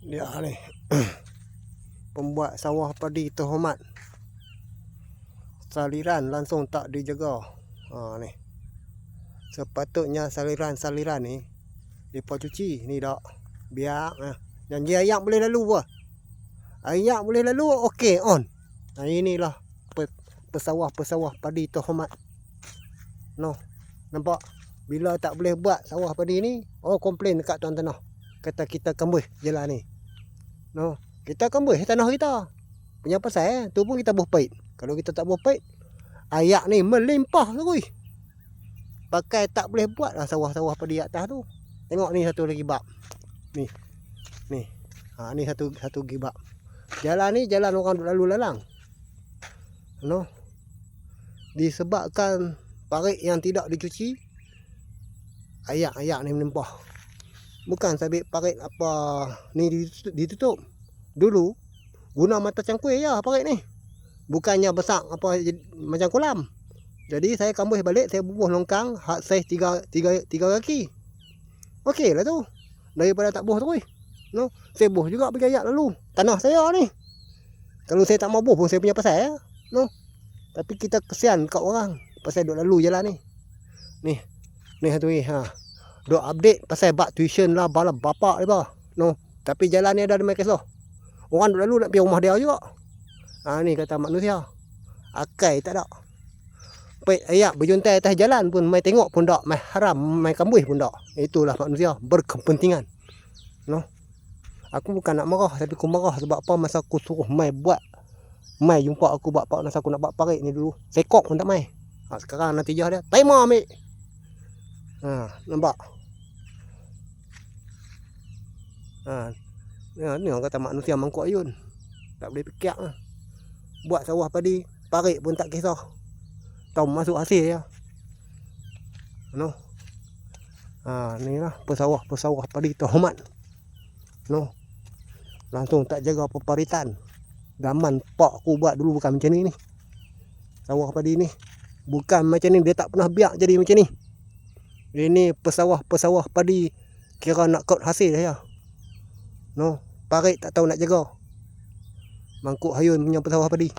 Dia ni pembuat sawah padi terhormat. Saliran langsung tak dijaga. Ni. Sepatutnya saliran ni depa cuci ni dak. Biar janji ayak boleh lalu bah. Ayak boleh lalu okey on. Inilah pesawah padi terhormat. Noh. Nampak? Bila tak boleh buat sawah padi ni, komplain dekat tuan tanah. Kata kita kembus jalan ni. No, kita kembus tanah kita. Punya pasal tu pun kita buh pait. Kalau kita tak buh pait, ayak ni melimpah terus. Pakai tak boleh buat lah sawah-sawah padi atas tu. Tengok ni satu lagi bab. Ni. Ni. Ni satu gibab. Jalan ni jalan orang lalu lalang. No. Disebabkan parit yang tidak dicuci, ayak-ayak ni melimpah. Bukan sabit parit apa ni ditutup. Dulu guna mata cangkui ya parit ni. Bukannya besar apa macam kolam. Jadi saya kambus balik, saya bubuh longkang hak saiz 3 kaki. Okey lah tu. Daripada tak buh terus. No, saya buh juga bagi ayak lalu. Tanah saya ni. Kalau saya tak mau buh pun saya punya pasal ya. No. Tapi kita kesian kat orang pasal duk lalu jalan ni. Ni satu ni duk update pasal bab tuition lah bala bapak dia bah. No, tapi jalan ni ada main kisah. Orang duk lalu nak pergi rumah dia juga. Ni kata manusia. Akai tak ada. Pait ayak berjuntai atas jalan pun mai tengok pun tak, mai haram, mai kambus pun tak. Itulah manusia berkepentingan. No. Aku bukan nak marah, tapi aku marah sebab apa masa aku suruh mai buat. Mai jumpa aku buat pak masa aku nak buat parit ni dulu. Sekok pun tak mai. Sekarang natijah dia, timer ambil. Nampak? Ni orang kata manusia mangkuk ayun. Tak boleh fikir lah. Buat sawah padi, parit pun tak kisah. Tahu masuk hasil ya. No. Ni lah pesawah padi terhormat. No. Langsung tak jaga peparitan. Zaman pak aku buat dulu bukan macam ni. Sawah padi ni bukan macam ni, dia tak pernah biak jadi macam ni. Ini pesawah padi kira nak kot hasil saya. No, parit tak tahu nak jaga. Mangkuk hayun punya pesawah padi.